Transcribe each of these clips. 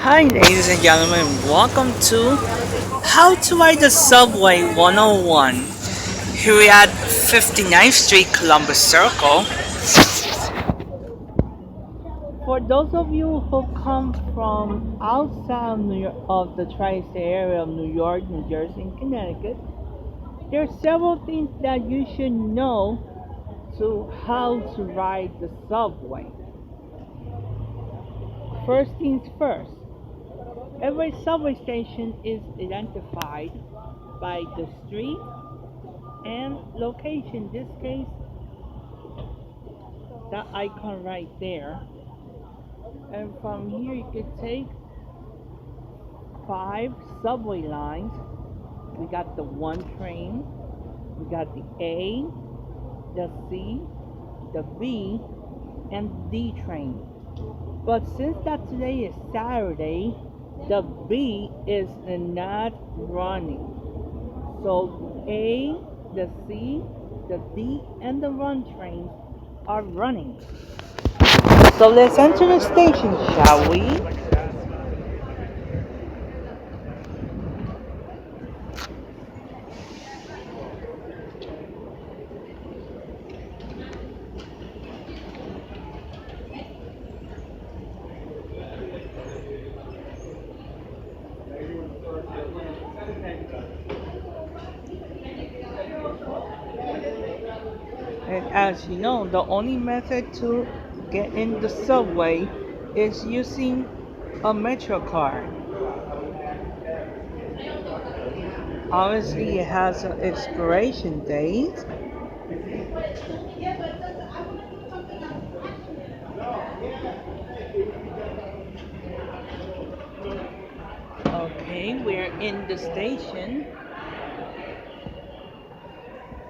Hi, ladies and gentlemen. Welcome to How to Ride the Subway 101. Here we at 59th Street, Columbus Circle. For those of you who come from outside of the tri-state area of New York, New Jersey, and Connecticut, there are several things that you should know to how to ride the subway. First things first. Every subway station is identified by the street and location. In this case, that icon right there. And from here, you can take 5 subway lines. We got the 1 train, we got the A, the C, the B, and D train. But since that today is Saturday, the B is not running. So A, the C, the D, and the 1 trains are running. So let's enter the station, shall we? And as you know, the only method to get in the subway is using a Metrocard. Obviously, it has an expiration date. Okay, we're in the station.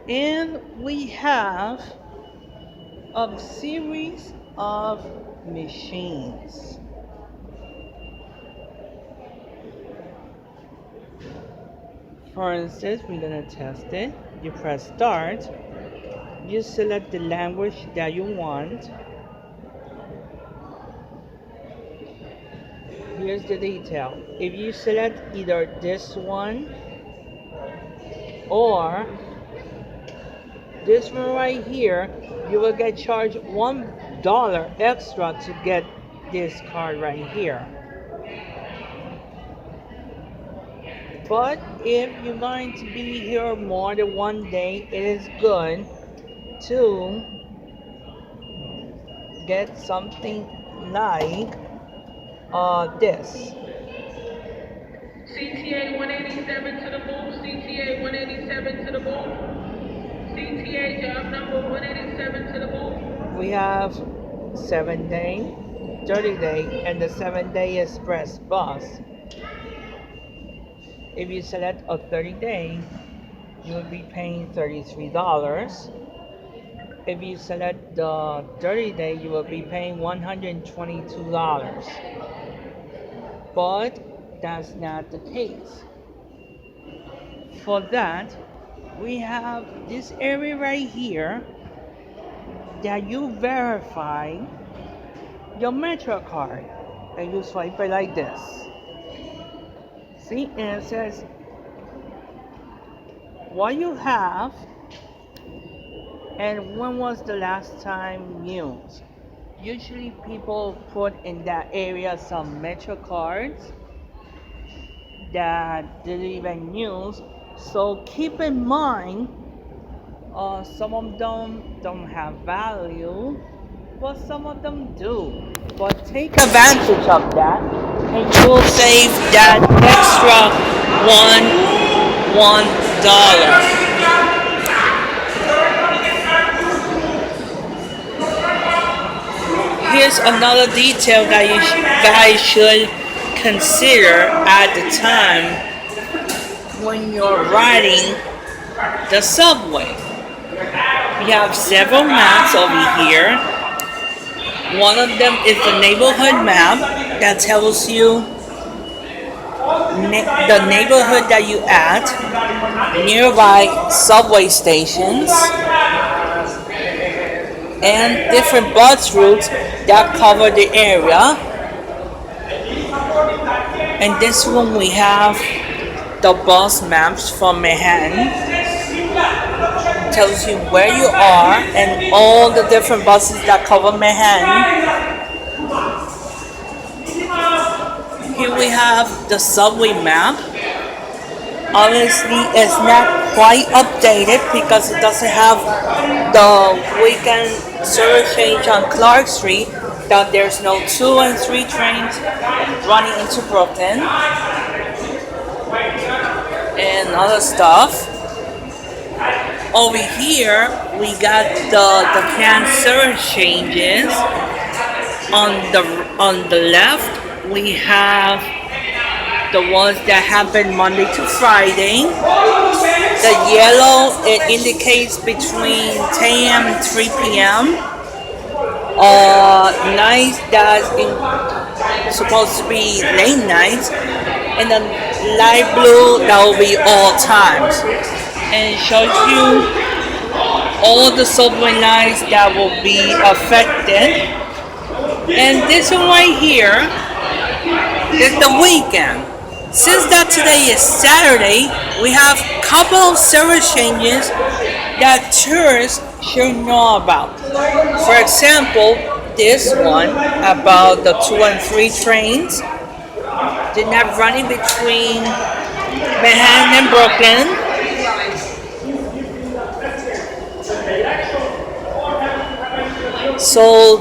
And we have a series of machines. For instance, we're gonna test it. You press start. You select the language that you want. Here's the detail. If you select either this one or this one right here, you will get charged $1 extra to get this card right here. But if you're going to be here more than one day, it is good to get something like this. CTA 187 to the booth, CTA 187 to the booth, CTA job number 187 to the booth. We have 7-day, 30-day, and the 7-day express bus. If you select a 30-day, you will be paying $33. If you select the 30-day, you will be paying $122. But that's not the case. For that, we have this area right here that you verify your Metrocard, and you swipe it like this. See, and it says what you have and when was the last time used. Usually people put in that area some Metrocards that didn't even use. So keep in mind, some of them don't have value, but some of them do. But take advantage of that, and you will save that extra $1. Here's another detail that you guys should consider at the time when you're riding the subway. We have several maps over here. One of them is the neighborhood map that tells you the neighborhood that you at, nearby subway stations, and different bus routes that cover the area. And this one we have the bus maps for Manhattan. Tells you where you are and all the different buses that cover Manhattan. Here we have the subway map. Obviously, it's not quite updated because it doesn't have the weekend service change on Clark Street. That there's no 2 and 3 trains running into Brooklyn and other stuff. Over here, we got the planned service changes. On the left, we have the ones that happen Monday to Friday. The yellow, it indicates between 10 a.m. and 3 p.m. Nights that's supposed to be late nights, and the light blue that will be all times. And it shows you all the subway lines that will be affected. And this one right here is the weekend. Since that today is Saturday, we have a couple of service changes that tourists should know about. For example, this one about the 2 and 3 trains. They're not running between Manhattan and Brooklyn. So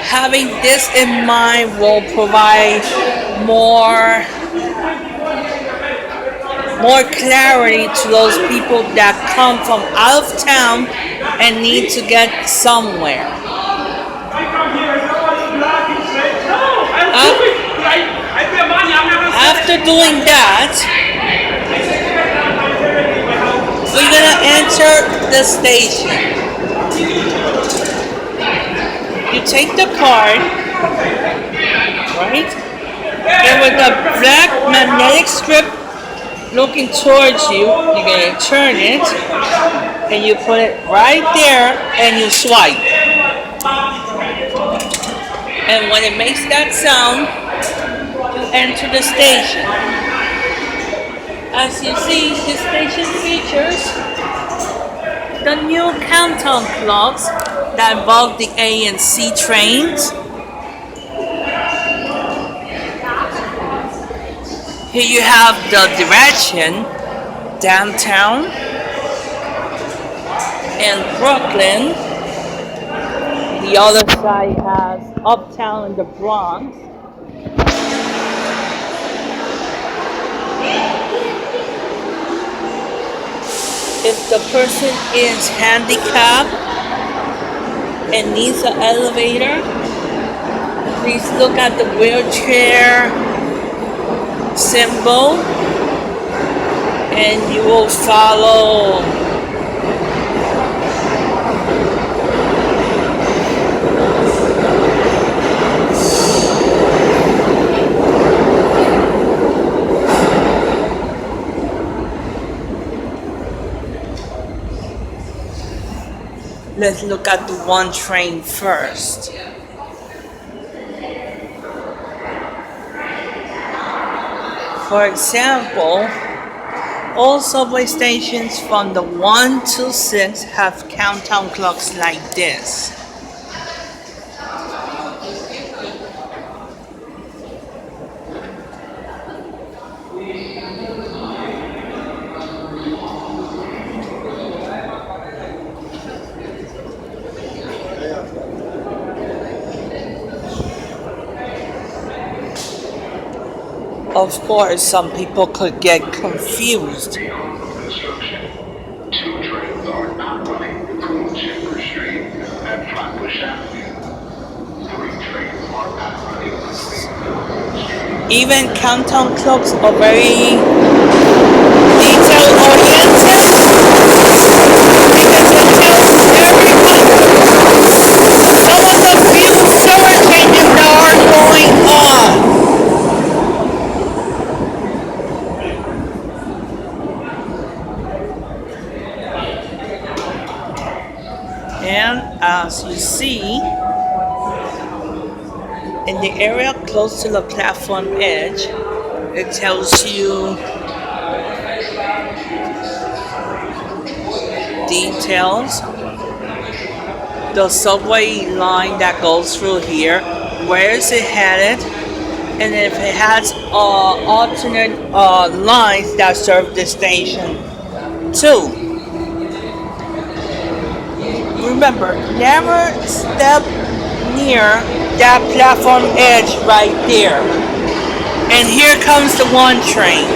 having this in mind will provide more clarity to those people that come from out of town and need to get somewhere. After doing that, we're gonna enter the station. You take the card, right? And with the black magnetic strip looking towards you, you're gonna turn it and you put it right there and you swipe. And when it makes that sound, you enter the station. As you see, the station features the new countdown clocks that involve the A and C trains. Here you have the direction, downtown and Brooklyn. The other side has uptown and the Bronx. If the person is handicapped and needs an elevator, please look at the wheelchair symbol and you will follow Let's look at the one train first. For example, all subway stations from the 1 to 6 have countdown clocks like this. Of course, some people could get confused. 2 trains are not running between Chambers Street and Flatbush Avenue. 3 trains are not running between Even countdown clocks are very detail oriented because it tells everyone some of the few service changes that are going on. And as you see in the the area close to the platform edge, it tells you details, the subway line that goes through here, where is it headed, and if it has alternate lines that serve the station too. Remember, never step near that platform edge right there. And here comes the one train.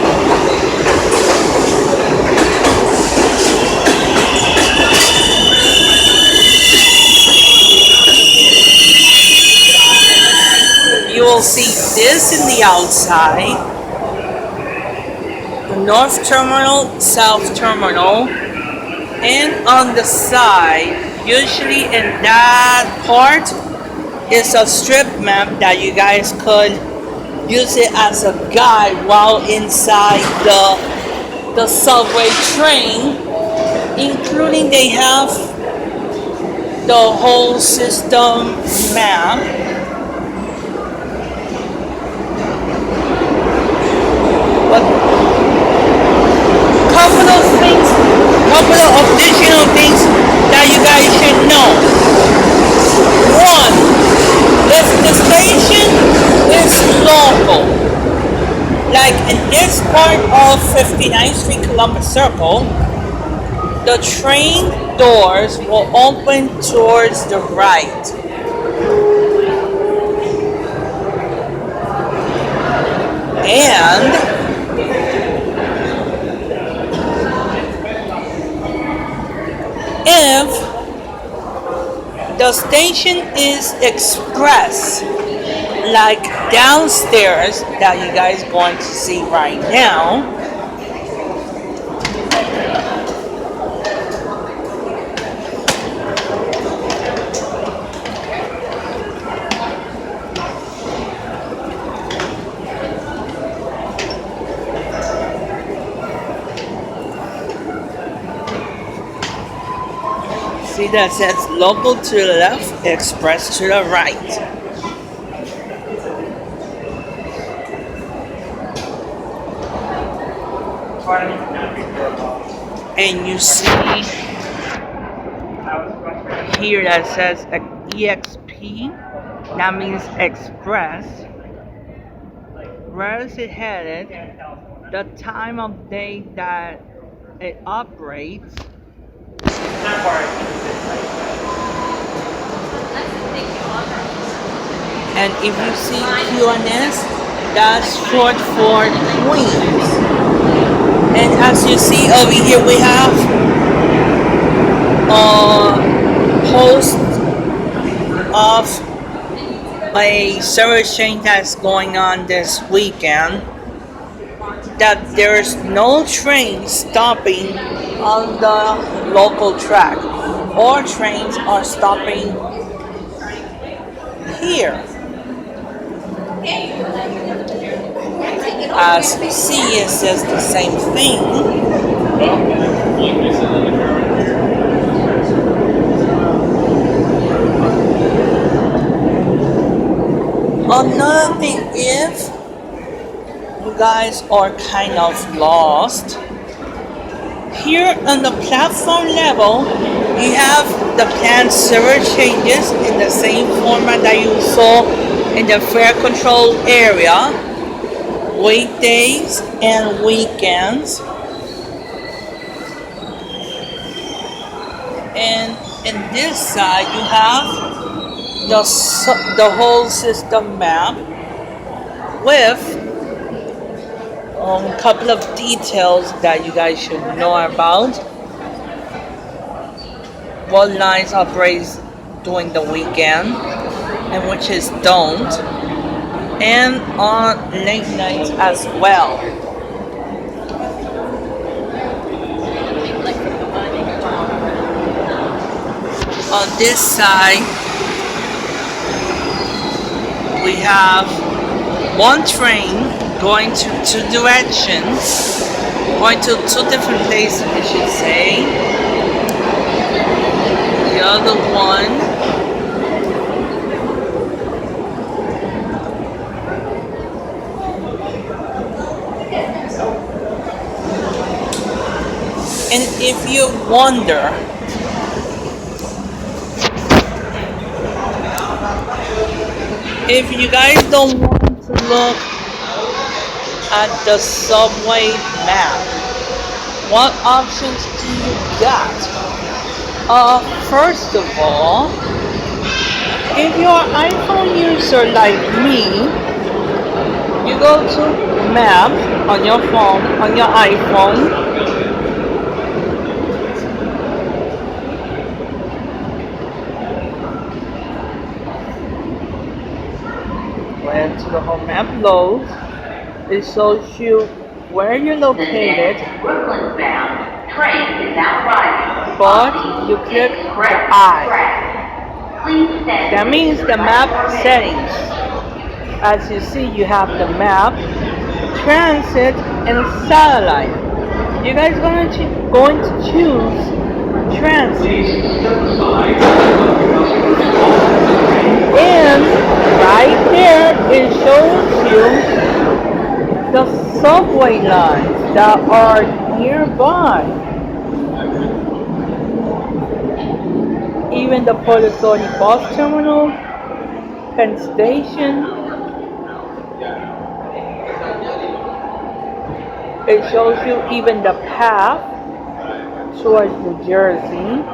You will see this in the outside, the north terminal, south terminal, and on the side, usually in that part, is a strip map that you guys could use it as a guide while inside the subway train, including they have the whole system map. But couple of additional things that you guys should know. One, if the station is local, like in this part of 59th Street Columbus Circle, the train doors will open towards the right. And if the station is express, like downstairs that you guys are going to see right now, see that says local to the left, express to the right. And you see here that says EXP, that means express. Where is it headed? The time of day that it operates. And if you see QNS, that's short for Queens. And as you see over here, we have a post of a service change that's going on this weekend, that there's no train stopping on the local track. All trains are stopping here. As you see, it says the same thing. Another thing, if you guys are kind of lost, here on the platform level, you have the planned service changes in the same format that you saw in the fare control area, weekdays and weekends. And in this side, you have the whole system map with a couple of details that you guys should know about. What lines operate during the weekend and which is don't, and on late nights as well. On this side, we have one train going to two directions, going to two different places, I should say. The other one And if you wonder, if you guys don't want to look at the subway map, what options do you got? First of all, if you're an iPhone user like me, you go to Map on your phone, on your iPhone. When to the home map loads, it shows you where you're located. Brooklyn bound train is now arriving. But you click the I. That means the map settings. As you see, you have the map, transit, and satellite. You guys going to choose transit. And right there, it shows you the subway lines that are nearby. Even the Port Authority bus terminal, Penn Station. It shows you even the path towards New Jersey.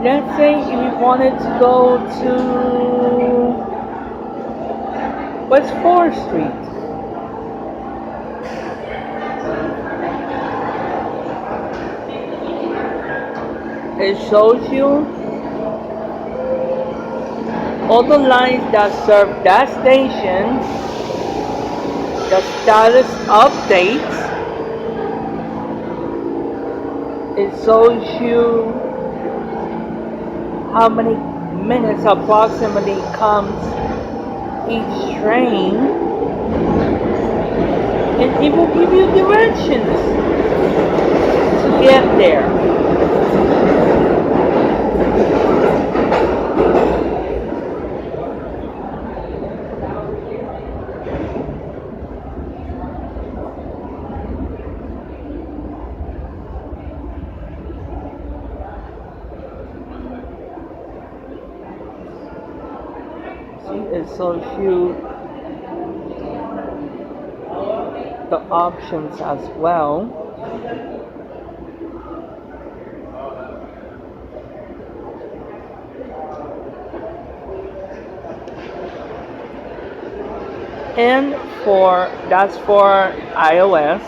Let's say if you wanted to go to West 4th Street. It shows you all the lines that serve that station, the status updates. It shows you how many minutes approximately comes each train, and it will give you directions to get there. It shows you the options as well. And that's for iOS.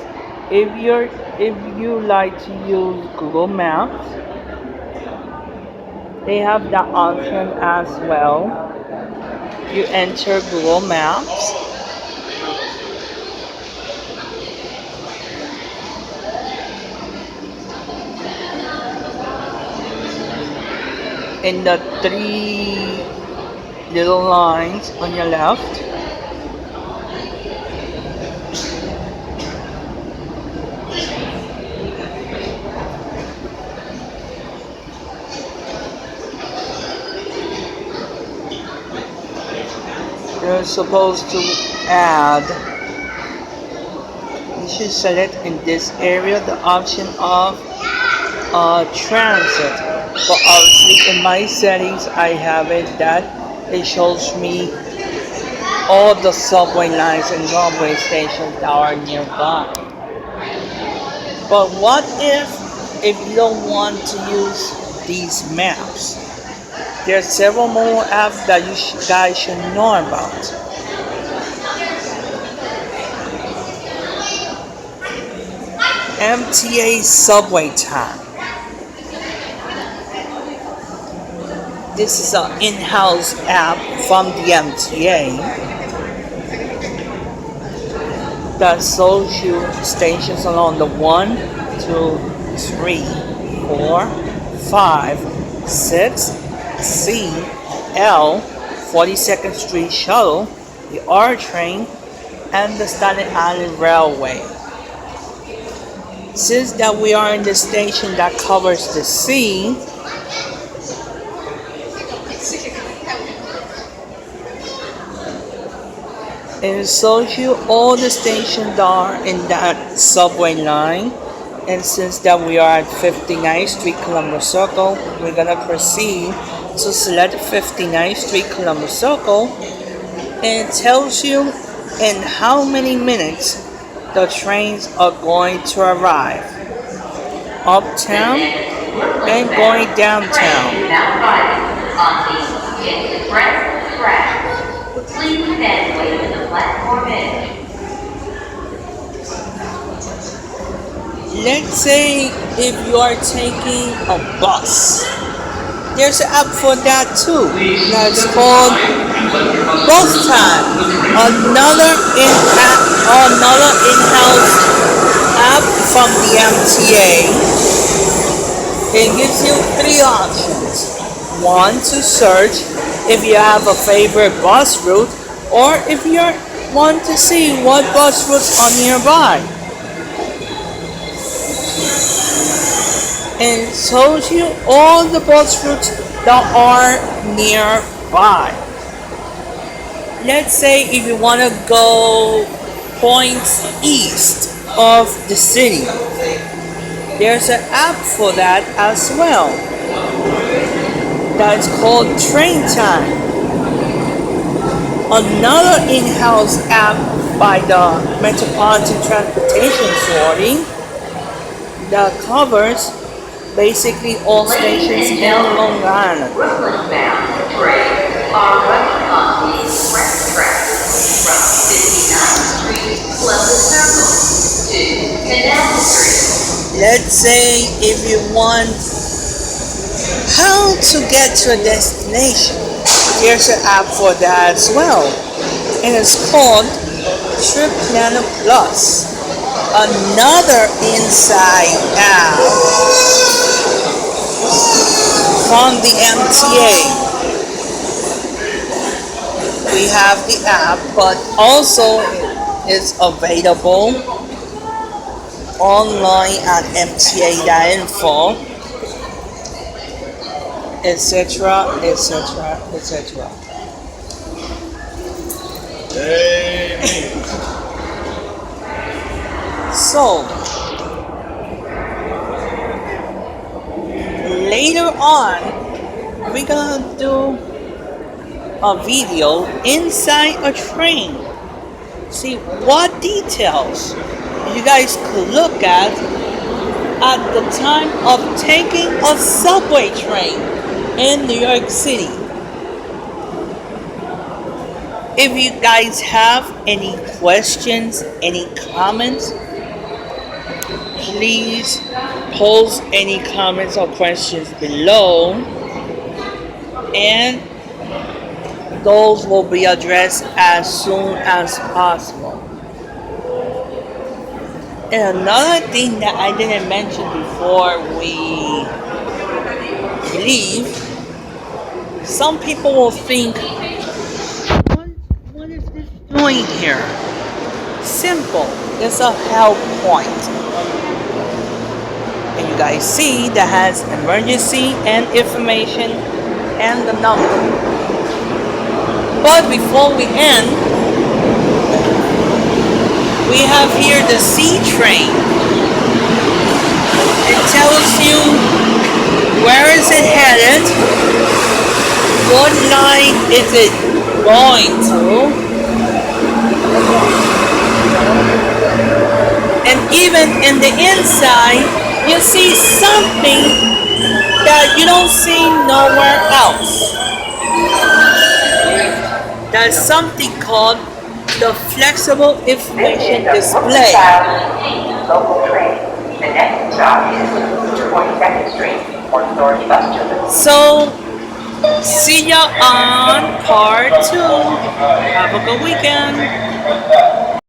If you like to use Google Maps, they have that option as well. You enter Google Maps. In the three little lines on your left. You're supposed to add, you should select in this area the option of transit. But obviously in my settings I have it that it shows me all the subway lines and subway stations that are nearby. But what if you don't want to use these maps? There are several more apps that you guys should know about. MTA Subway Time. This is an in-house app from the MTA that shows you stations along the 1, 2, 3, 4, 5, 6, C, L, 42nd Street Shuttle, the R train, and the Staten Island Railway. Since that we are in the station that covers the C, and it shows you all the stations are in that subway line. And since that we are at 59th Street Columbus Circle, we're gonna proceed to select 59th Street Columbus Circle, and it tells you in how many minutes the trains are going to arrive uptown and going downtown. Train is now arriving on the express track. Please stand wait in the platform edge. Let's say if you are taking a bus, there's an app for that too. That's called Bus Time. Another in-house app from the MTA. It gives you three options. One, to search if you have a favorite bus route, or if you want to see what bus routes are nearby. And it shows you all the bus routes that are nearby. Let's say if you want to go points east of the city, there's an app for that as well. That's called Train Time. Another in-house app by the Metropolitan Transportation Authority that covers basically all stations in Long Island. Brooklyn-bound trains are running on the express track from 59th Street Columbus Circle to Canal Street. Let's say if you want how to get to a destination, there's an app for that as well. And it's called Trip Planner Plus. Another inside app from the MTA. We have the app, but also it's available online at mta.info, etc., etc., etc. So later on, we're gonna do a video inside a train. See what details you guys could look at the time of taking a subway train in New York City. If you guys have any questions, any comments, please post any comments or questions below, and those will be addressed as soon as possible. And another thing that I didn't mention before we leave, some people will think, what is this doing here? Simple, it's a help point. And you guys see that has emergency and information and the number. But before we end, we have here the C train. It tells you where is it headed, what line is it going to, and even in the inside you see something that you don't see nowhere else. There's something called the flexible information display. Local train. The next stop is 42nd Street or Storage Bus Terminal. So, see ya on part 2. Have a good weekend.